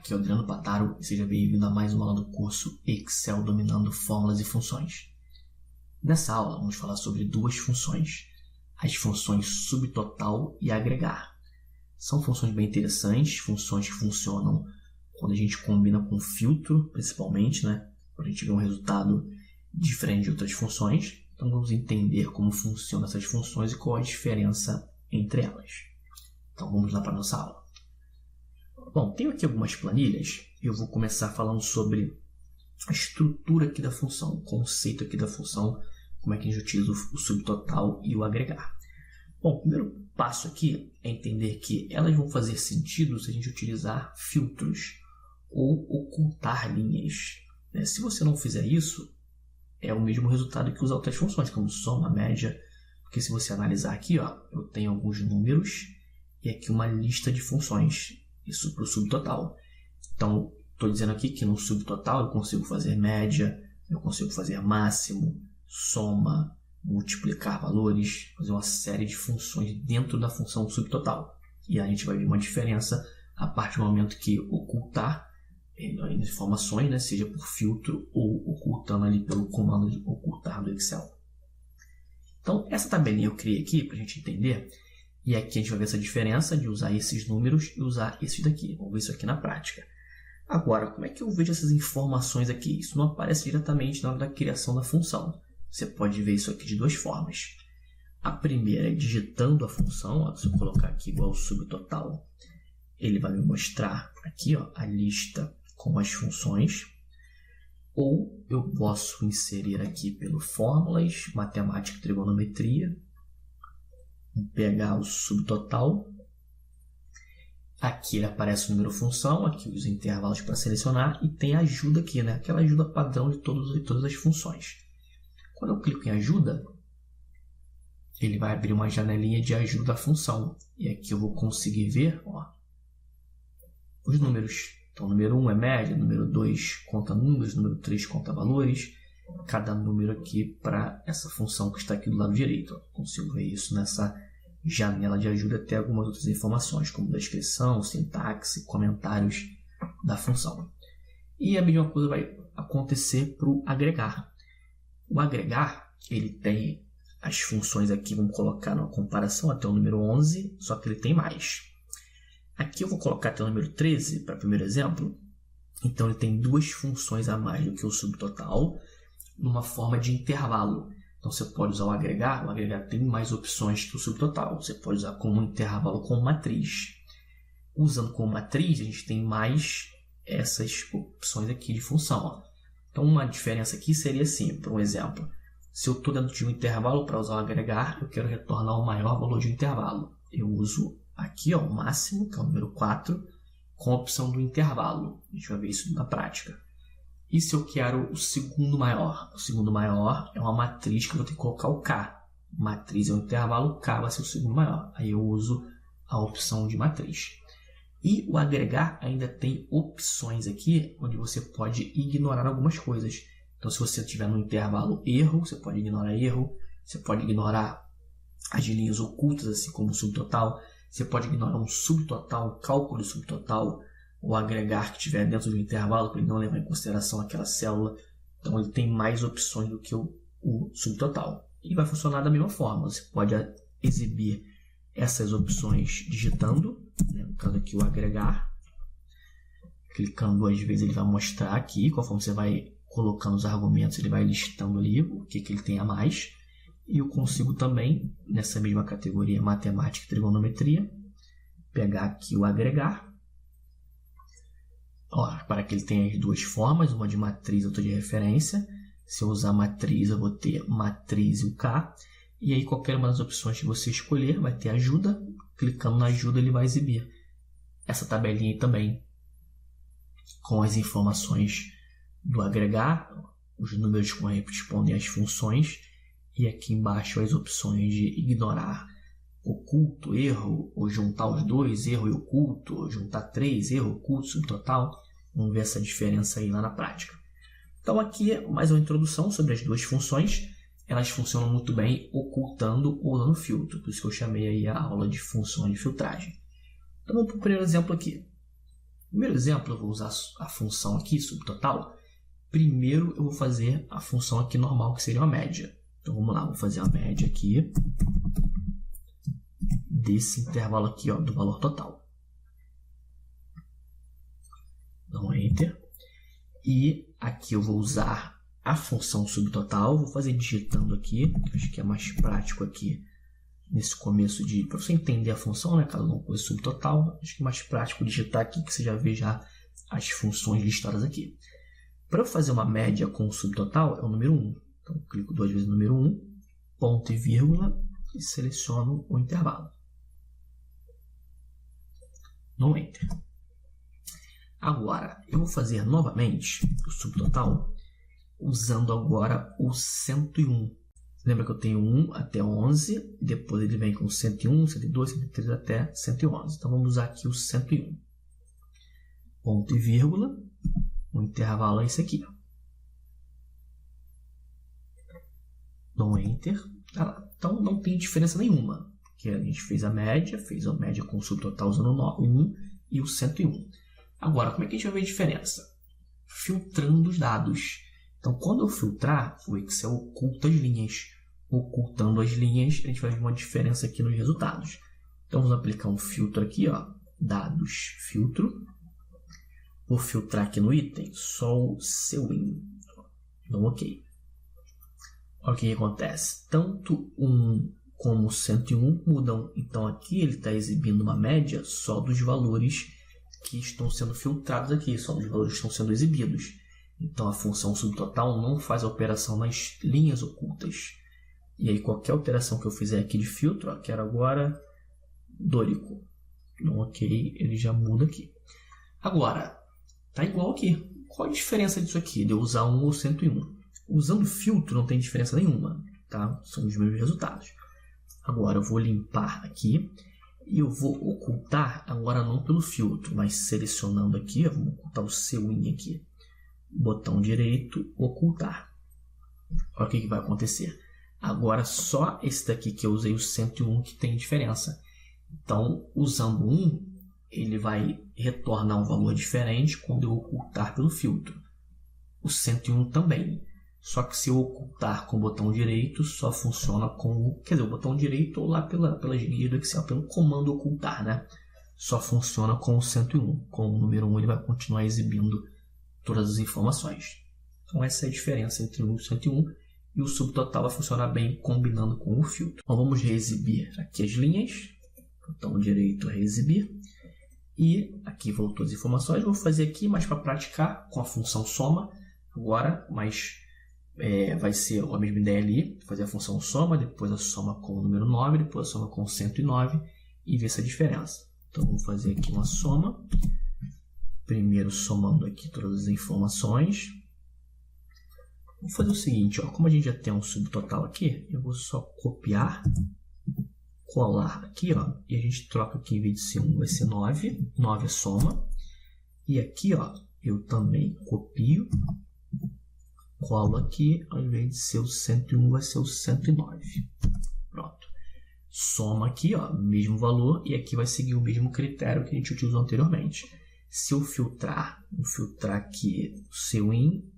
Aqui é o Adriano Pataro e seja bem-vindo a mais uma aula do curso Excel Dominando Fórmulas e Funções. Nessa aula vamos falar sobre duas funções, as funções subtotal e agregar. São funções bem interessantes, funções que funcionam quando a gente combina com filtro, principalmente, né? Quando a gente vê um resultado diferente de outras funções. Então vamos entender como funcionam essas funções e qual a diferença entre elas. Então vamos lá para a nossa aula. Bom, tenho aqui algumas planilhas e eu vou começar falando sobre a estrutura aqui da função, o conceito aqui da função, como é que a gente utiliza o subtotal e o agregar. Bom, o primeiro passo aqui é entender que elas vão fazer sentido se a gente utilizar filtros ou ocultar linhas. Se você não fizer isso, é o mesmo resultado que usar outras funções, como soma, média, porque se você analisar aqui, ó, eu tenho alguns números e aqui uma lista de funções. Isso para o subtotal. Então, estou dizendo aqui que no subtotal eu consigo fazer média, eu consigo fazer máximo, soma, multiplicar valores, fazer uma série de funções dentro da função subtotal. E a gente vai ver uma diferença a partir do momento que ocultar informações, né, seja por filtro ou ocultando ali pelo comando de ocultar do Excel. Então, essa tabelinha eu criei aqui para a gente entender. E aqui a gente vai ver essa diferença de usar esses números e usar esses daqui. Vamos ver isso aqui na prática. Agora, como é que eu vejo essas informações aqui? Isso não aparece diretamente na hora da criação da função. Você pode ver isso aqui de duas formas. A primeira é digitando a função. Ó, se eu colocar aqui igual subtotal, ele vai me mostrar aqui, ó, a lista com as funções. Ou eu posso inserir aqui pelo fórmulas, matemática e trigonometria. Vou pegar o subtotal. Aqui ele aparece o número função, aqui os intervalos para selecionar e tem ajuda aqui, né? Aquela ajuda padrão de todas as funções. Quando eu clico em ajuda, ele vai abrir uma janelinha de ajuda da função. E aqui eu vou conseguir ver, ó, os números. Então, número 1 é média, número 2 conta números, número 3 conta valores. Cada número aqui para essa função que está aqui do lado direito. Consigo ver isso nessa janela de ajuda, até algumas outras informações, como descrição, sintaxe, comentários da função. E a mesma coisa vai acontecer para o agregar. O agregar, ele tem as funções aqui, vamos colocar numa comparação até o número 11, só que ele tem mais. Aqui eu vou colocar até o número 13, para o primeiro exemplo. Então ele tem duas funções a mais do que o subtotal, numa forma de intervalo. Então você pode usar o agregar tem mais opções que o subtotal. Você pode usar como intervalo com matriz. Usando como matriz, a gente tem mais essas opções aqui de função. Ó. Então uma diferença aqui seria assim, por um exemplo, se eu estou dentro de um intervalo para usar o agregar, eu quero retornar o maior valor de intervalo. Eu uso aqui, ó, o máximo, que é o número 4, com a opção do intervalo. A gente vai ver isso na prática. E se eu quero o segundo maior? O segundo maior é uma matriz que eu vou ter que colocar o K. Matriz é o intervalo, K vai ser o segundo maior. Aí eu uso a opção de matriz. E o agregar ainda tem opções aqui, onde você pode ignorar algumas coisas. Então, se você estiver no intervalo erro, você pode ignorar erro. Você pode ignorar as linhas ocultas, assim como o subtotal. Você pode ignorar um subtotal, um cálculo subtotal, o agregar que estiver dentro do intervalo, para ele não levar em consideração aquela célula. Então, ele tem mais opções do que o subtotal. E vai funcionar da mesma forma. Você pode exibir essas opções digitando, né? No caso aqui, o agregar. Clicando duas vezes, ele vai mostrar aqui, conforme você vai colocando os argumentos, ele vai listando ali o que ele tem a mais. E eu consigo também, nessa mesma categoria, matemática e trigonometria, pegar aqui o agregar. Ó, para que ele tenha as duas formas, uma de matriz e outra de referência. Se eu usar matriz, eu vou ter matriz e o K. E aí, qualquer uma das opções que você escolher vai ter ajuda. Clicando na ajuda, ele vai exibir essa tabelinha aí também, com as informações do agregar, os números que correspondem às funções. E aqui embaixo as opções de ignorar oculto, erro, ou juntar os dois, erro e oculto, ou juntar 3, erro, oculto, subtotal. Vamos ver essa diferença aí lá na prática. Então aqui é mais uma introdução sobre as duas funções. Elas funcionam muito bem ocultando ou usando filtro, por isso que eu chamei aí a aula de funções de filtragem. Então vamos para o primeiro exemplo aqui. primeiro exemplo, eu vou usar a função aqui, subtotal. Primeiro eu vou fazer a função aqui normal, que seria uma média. Então vamos lá, vou fazer a média aqui desse intervalo aqui, ó, do valor total. Dá um Enter. E aqui eu vou usar a função subtotal. Vou fazer digitando aqui, acho que é mais prático aqui nesse começo para você entender a função, né? Caso não conheça subtotal, acho que é mais prático digitar aqui que você já vê já as funções listadas aqui. Para eu fazer uma média com o subtotal, é o número 1. Então, eu clico 2 vezes no número 1, ponto e vírgula, e seleciono o intervalo. No Enter. Agora, eu vou fazer novamente o subtotal usando agora o 101. Lembra que eu tenho 1 até 11, depois ele vem com 101, 102, 103 até 111. Então, vamos usar aqui o 101. Ponto e vírgula. O intervalo é esse aqui. Dou Enter. Tá lá. Então não tem diferença nenhuma. Porque a gente fez a média com o subtotal usando o 1 e o 101. Agora, como é que a gente vai ver a diferença? Filtrando os dados. Então, quando eu filtrar, o Excel oculta as linhas. Ocultando as linhas, a gente vai ver uma diferença aqui nos resultados. Então, vamos aplicar um filtro aqui, ó. Dados, filtro. Vou filtrar aqui no item só o Cwin. Então, ok. Olha o que acontece. Tanto 1 como o 101 mudam. Então, aqui ele está exibindo uma média só dos valores que estão sendo filtrados aqui. Só dos valores que estão sendo exibidos. Então, a função subtotal não faz a operação nas linhas ocultas. E aí, qualquer alteração que eu fizer aqui de filtro, ó, quero agora dórico. Então, ok, ele já muda aqui. Agora, tá igual aqui. Qual a diferença disso aqui, de eu usar 1 ou 101? Usando filtro não tem diferença nenhuma, tá? São os mesmos resultados. Agora eu vou limpar aqui e eu vou ocultar, agora não pelo filtro, mas selecionando aqui, vou ocultar o Cwin aqui. Botão direito, ocultar. Olha o que vai acontecer. Agora só esse daqui que eu usei, o 101, que tem diferença. Então, usando 1, ele vai retornar um valor diferente quando eu ocultar pelo filtro. O 101 também. Só que se eu ocultar com o botão direito, só funciona com o... Quer dizer, o botão direito ou lá pelas guias do Excel, pelo comando ocultar, né? Só funciona com o 101. Com o número 1 ele vai continuar exibindo todas as informações. Então essa é a diferença entre o 101 e o subtotal vai funcionar bem combinando com o filtro. Então vamos reexibir aqui as linhas. Botão direito, reexibir. E aqui voltou as informações. Vou fazer aqui, mas para praticar com a função soma. Agora, mas vai ser a mesma ideia ali. Fazer a função soma, depois a soma com o número 9, depois a soma com 109 e ver essa diferença. Então, vou fazer aqui uma soma. Primeiro, somando aqui todas as informações. Vou fazer o seguinte, ó, como a gente já tem um subtotal aqui, eu vou só copiar, colar aqui, ó, e a gente troca aqui, em vez de ser 1, vai ser 9. 9 é soma. E aqui, ó, eu também copio, colo aqui, ao invés de ser o 101, vai ser o 109. Pronto. Soma aqui, ó, mesmo valor, e aqui vai seguir o mesmo critério que a gente utilizou anteriormente. Se eu filtrar, vou filtrar aqui o Cwin,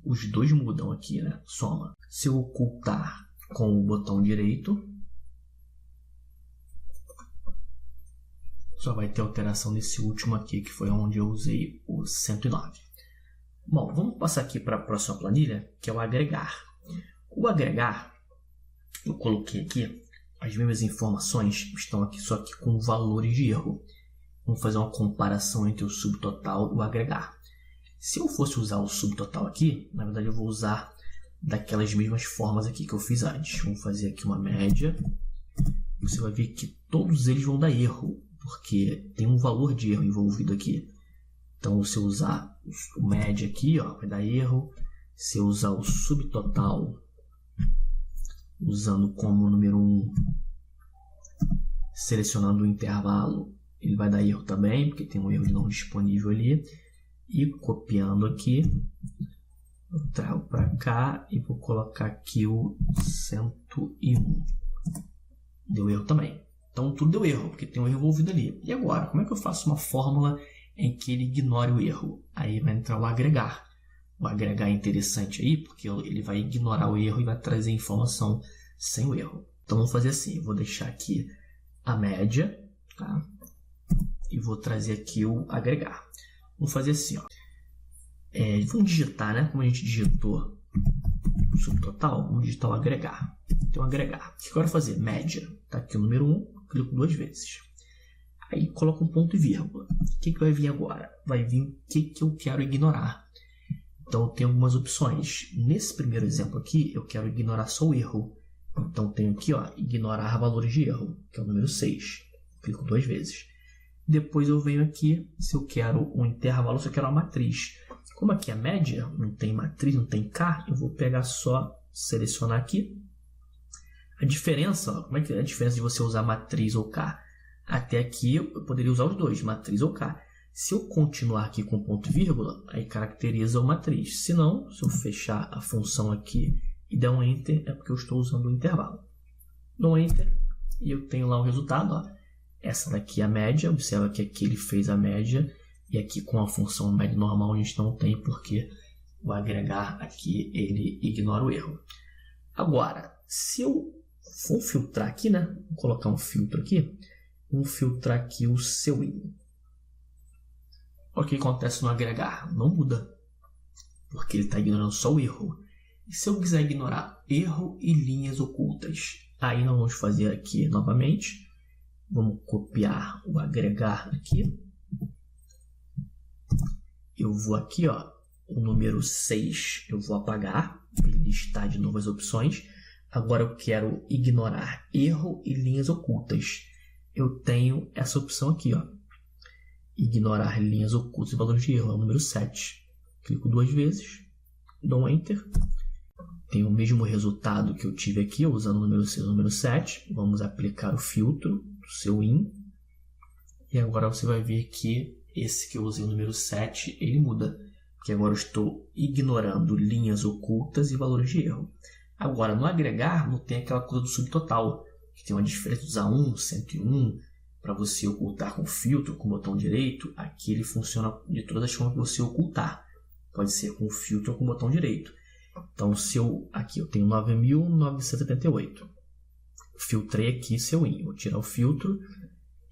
os dois mudam aqui, né? Soma. Se eu ocultar com o botão direito, só vai ter alteração nesse último aqui, que foi onde eu usei o 109. Bom, vamos passar aqui para a próxima planilha, que é o agregar. O agregar, eu coloquei aqui, as mesmas informações estão aqui, só que com valores de erro. Vamos fazer uma comparação entre o subtotal e o agregar. Se eu fosse usar o subtotal aqui, na verdade eu vou usar daquelas mesmas formas aqui que eu fiz antes. Vamos fazer aqui uma média. Você vai ver que todos eles vão dar erro, porque tem um valor de erro envolvido aqui. Então, se eu usar o média aqui, ó, vai dar erro. Se eu usar o subtotal, usando como número 1, selecionando o intervalo, ele vai dar erro também, porque tem um erro de não disponível ali. E copiando aqui, eu trago para cá e vou colocar aqui o 101. Deu erro também. Então, tudo deu erro, porque tem um erro envolvido ali. E agora, como é que eu faço uma fórmula em que ele ignore o erro. Aí vai entrar o agregar. O agregar é interessante aí, porque ele vai ignorar o erro e vai trazer informação sem o erro. Então, vamos fazer assim. Eu vou deixar aqui a média, tá? E vou trazer aqui o agregar. Vamos fazer assim, ó. Vamos digitar, né? Como a gente digitou o subtotal, vamos digitar o agregar. Então, agregar. O que eu quero fazer? Média. Tá aqui o número 1, clico 2 vezes. Aí, coloco um ponto e vírgula. O que vai vir agora? Vai vir o que eu quero ignorar. Então, eu tenho algumas opções. Nesse primeiro exemplo aqui, eu quero ignorar só o erro. Então, tenho aqui, ó, ignorar valores de erro, que é o número 6. Clico 2 vezes. Depois eu venho aqui, se eu quero um intervalo, se eu quero uma matriz. Como aqui é média, não tem matriz, não tem K, eu vou pegar só, selecionar aqui. A diferença, ó, como é que é a diferença de você usar matriz ou K? Até aqui eu poderia usar os dois, matriz ou K. Se eu continuar aqui com ponto e vírgula, aí caracteriza o matriz. Se não, se eu fechar a função aqui e der um Enter, é porque eu estou usando o intervalo. Dou um Enter e eu tenho lá o resultado. Ó. Essa daqui é a média. Observa que aqui ele fez a média. E aqui com a função média normal a gente não tem, porque o agregar aqui ele ignora o erro. Agora, se eu for filtrar aqui, né? Vou colocar um filtro aqui. Vamos filtrar aqui o seu in. O que acontece no agregar? Não muda, porque ele está ignorando só o erro. E se eu quiser ignorar erro e linhas ocultas? Aí nós vamos fazer aqui novamente. Vamos copiar o agregar aqui. Eu vou aqui, ó, o número 6 eu vou apagar, listar de novo as opções. Agora eu quero ignorar erro e linhas ocultas. Eu tenho essa opção aqui, ó. Ignorar linhas ocultas e valores de erro, é o número 7. Clico 2 vezes, dou um Enter. Tem o mesmo resultado que eu tive aqui, usando o número 6 e o número 7. Vamos aplicar o filtro do seu in. E agora você vai ver que esse que eu usei, o número 7, ele muda. Porque agora eu estou ignorando linhas ocultas e valores de erro. Agora, no agregar, não tem aquela coisa do subtotal, que tem uma diferença de usar 1, 101, para você ocultar com filtro, com o botão direito. Aqui ele funciona de todas as formas que você ocultar. Pode ser com filtro ou com o botão direito. Então, aqui eu tenho 9.978. Filtrei aqui seu in. Vou tirar o filtro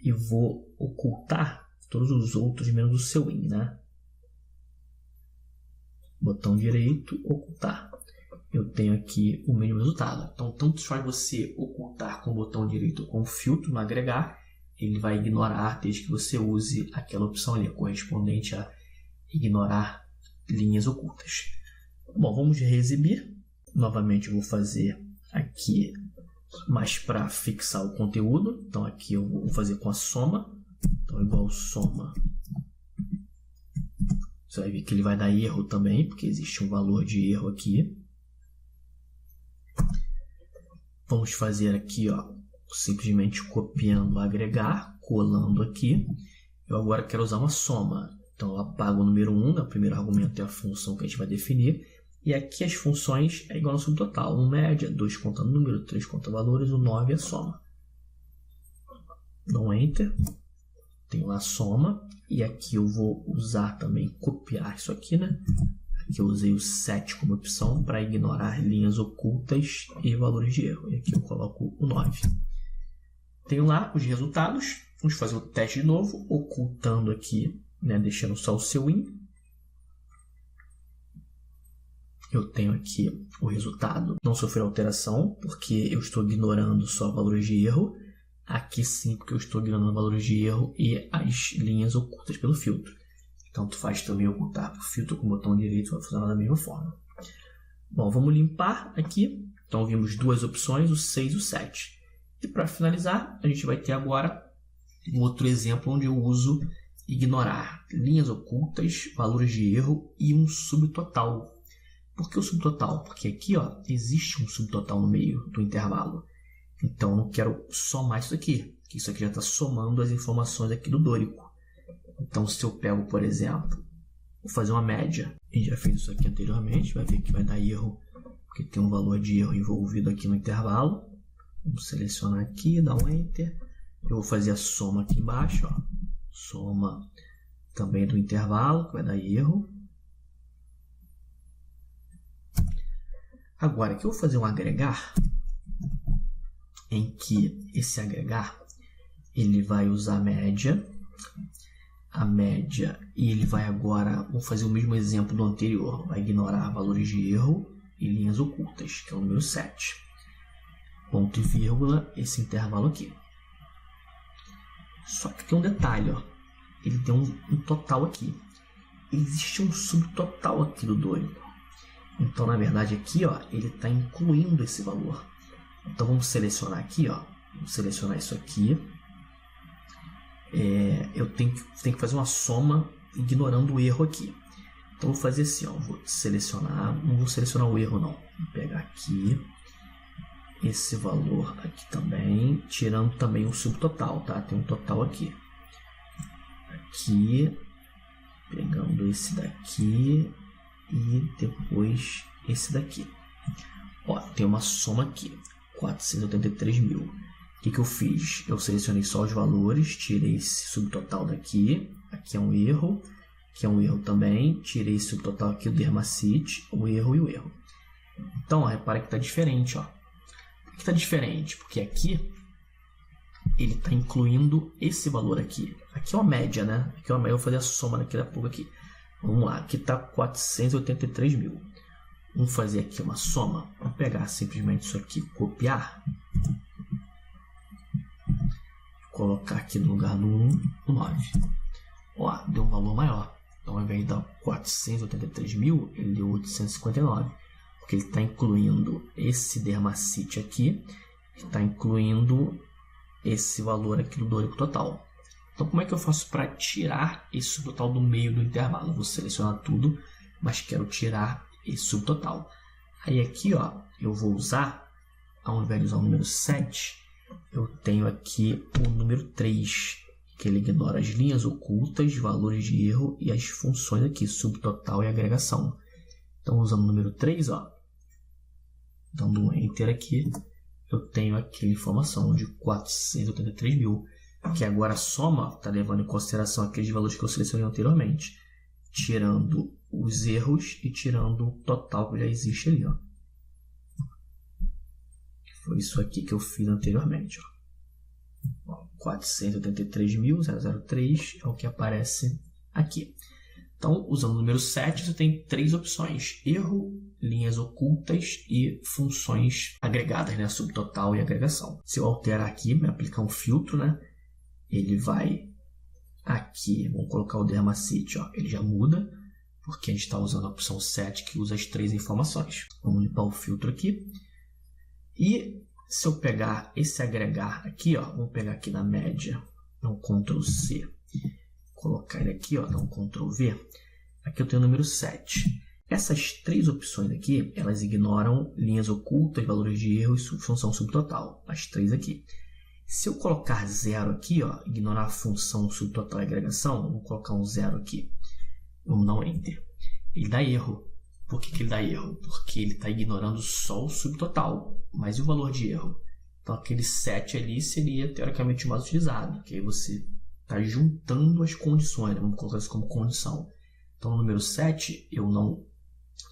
e vou ocultar todos os outros menos o seu in, né? Botão direito, ocultar. Eu tenho aqui o mesmo resultado. Então, tanto faz você ocultar com o botão direito ou com o filtro no agregar, ele vai ignorar desde que você use aquela opção ali, correspondente a ignorar linhas ocultas. Bom, vamos reexibir. Novamente eu vou fazer aqui, mas para fixar o conteúdo. Então aqui eu vou fazer com a soma. Então igual soma. Você vai ver que ele vai dar erro também, porque existe um valor de erro aqui. Vamos fazer aqui, ó, simplesmente copiando agregar, colando aqui. Eu agora quero usar uma soma. Então eu apago o número 1, né? O primeiro argumento é a função que a gente vai definir. E aqui as funções é igual ao subtotal. 1 média, 2 conta número, 3 conta valores, o 9 é a soma. Dou um Enter. Tenho lá a soma. E aqui eu vou usar também, copiar isso aqui, né? Aqui eu usei o 7 como opção para ignorar linhas ocultas e valores de erro. E aqui eu coloco o 9. Tenho lá os resultados. Vamos fazer o teste de novo, ocultando aqui, né? Deixando só o seu in. Eu tenho aqui o resultado. Não sofreu alteração, porque eu estou ignorando só valores de erro. Aqui sim, porque eu estou ignorando valores de erro e as linhas ocultas pelo filtro. Tanto faz também ocultar por filtro com o botão direito, vai funcionar da mesma forma. Bom, vamos limpar aqui. Então, vimos duas opções, o 6 e o 7. E para finalizar, a gente vai ter agora um outro exemplo onde eu uso ignorar linhas ocultas, valores de erro e um subtotal. Por que o subtotal? Porque aqui, ó, existe um subtotal no meio do intervalo. Então, eu não quero somar isso aqui, que isso aqui já está somando as informações aqui do dórico. Então, se eu pego, por exemplo, vou fazer uma média. A gente já fez isso aqui anteriormente, vai ver que vai dar erro, porque tem um valor de erro envolvido aqui no intervalo. Vamos selecionar aqui, dar um Enter. Eu vou fazer a soma aqui embaixo, ó. Soma também é do intervalo, que vai dar erro. Agora, aqui eu vou fazer um agregar, em que esse agregar ele vai usar a média, e ele vai agora, vamos fazer o mesmo exemplo do anterior, vai ignorar valores de erro e linhas ocultas, que é o número 7. Ponto e vírgula, esse intervalo aqui. Só que tem um detalhe, ó. Ele tem um total aqui. Existe um subtotal aqui do dônico. Então, na verdade, aqui, ó, ele está incluindo esse valor. Então, vamos selecionar aqui, ó. Vamos selecionar isso aqui. Eu tenho que fazer uma soma ignorando o erro aqui. Então, vou fazer assim, ó. Vou selecionar, não vou selecionar o erro, não. Vou pegar aqui esse valor aqui também, tirando também o subtotal, tá? Tem um total aqui. Aqui, pegando esse daqui e depois esse daqui. Ó, tem uma soma aqui, 483 mil. O que eu fiz? Eu selecionei só os valores, tirei esse subtotal daqui, aqui é um erro, aqui é um erro também, tirei esse subtotal aqui do Hermacite, o erro e o erro. Então, ó, repara que está diferente, ó. Por que está diferente? Porque aqui ele está incluindo esse valor aqui. Aqui é uma média, né? Aqui é uma média, eu vou fazer a soma daqui a pouco aqui. Vamos lá, aqui está 483 mil. Vamos fazer aqui uma soma. Vamos pegar simplesmente isso aqui, copiar. Colocar aqui no lugar do 1, o 9. Ó, deu um valor maior. Então, ao invés de dar 483 mil, ele deu 859. Porque ele está incluindo esse Dermacite aqui. Está incluindo esse valor aqui do dônico total. Então, como é que eu faço para tirar esse subtotal do meio do intervalo? Eu vou selecionar tudo, mas quero tirar esse subtotal. Aí aqui, ó, eu vou usar, ao invés de usar o número 7, eu tenho aqui o número 3, que ele ignora as linhas ocultas, valores de erro e as funções aqui, subtotal e agregação. Então, usando o número 3, ó, dando um Enter aqui, eu tenho aqui a informação de 483 mil. Que agora a soma está levando em consideração aqueles valores que eu selecionei anteriormente, tirando os erros e tirando o total que já existe ali, ó. Foi isso aqui que eu fiz anteriormente, ó. 483.003 é o que aparece aqui. Então, usando o número 7, você tem 3 opções: erro, linhas ocultas e funções agregadas, né? Subtotal e agregação. Se eu alterar aqui, me aplicar um filtro, né? Ele vai aqui, vamos colocar o Dermacite, ó, ele já muda, porque a gente está usando a opção 7, que usa as 3 informações. Vamos limpar o filtro aqui. E se eu pegar esse agregar aqui, ó, vamos pegar aqui na média, dar um Ctrl C, colocar ele aqui, ó, dar um Ctrl V. Aqui eu tenho o número 7. Essas 3 opções aqui, elas ignoram linhas ocultas, valores de erro e função subtotal. As 3 aqui. Se eu colocar 0 aqui, ó, ignorar a função subtotal e agregação, vou colocar um 0 aqui. Vamos dar um Enter. Ele dá erro. Por que ele dá erro? Porque ele está ignorando só o subtotal, mas e o valor de erro? Então, aquele 7 ali seria, teoricamente, o mais utilizado, porque aí você está juntando as condições, né? Vamos colocar isso como condição. Então, no número 7, eu não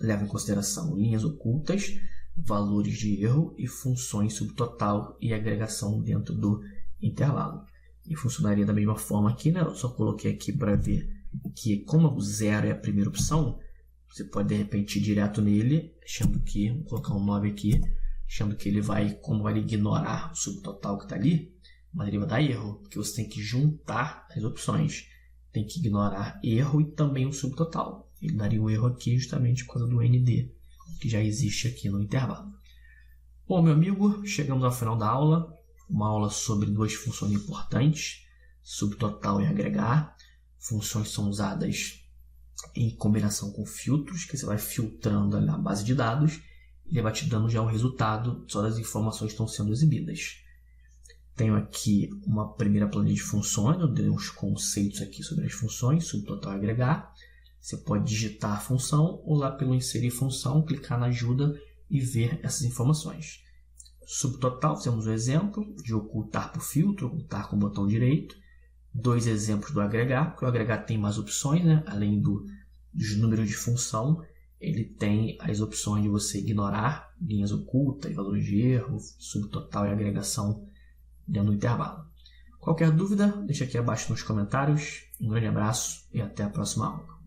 levo em consideração linhas ocultas, valores de erro e funções subtotal e agregação dentro do intervalo. E funcionaria da mesma forma aqui, né? Eu só coloquei aqui para ver que, como o 0 é a primeira opção, você pode de repente ir direto nele, achando que, vou colocar um 9 aqui, achando que ele vai, como vai ignorar o subtotal que está ali, mas ele vai dar erro, porque você tem que juntar as opções. Tem que ignorar erro e também o subtotal. Ele daria o erro aqui justamente por causa do ND, que já existe aqui no intervalo. Bom, meu amigo, chegamos ao final da aula. Uma aula sobre 2 funções importantes, subtotal e agregar. Funções são usadas em combinação com filtros, que você vai filtrando na base de dados e ele vai te dando já o resultado só das informações que estão sendo exibidas. Tenho aqui uma primeira planilha de funções, eu dei uns conceitos aqui sobre as funções, subtotal e agregar. Você pode digitar a função ou lá pelo inserir função, clicar na ajuda e ver essas informações. Subtotal, fizemos um exemplo de ocultar por filtro, ocultar com o botão direito. dois exemplos do agregar, porque o agregar tem mais opções, né? Além dos números de função, ele tem as opções de você ignorar linhas ocultas, valores de erro, subtotal e agregação dentro do intervalo. Qualquer dúvida, deixa aqui abaixo nos comentários. Um grande abraço e até a próxima aula.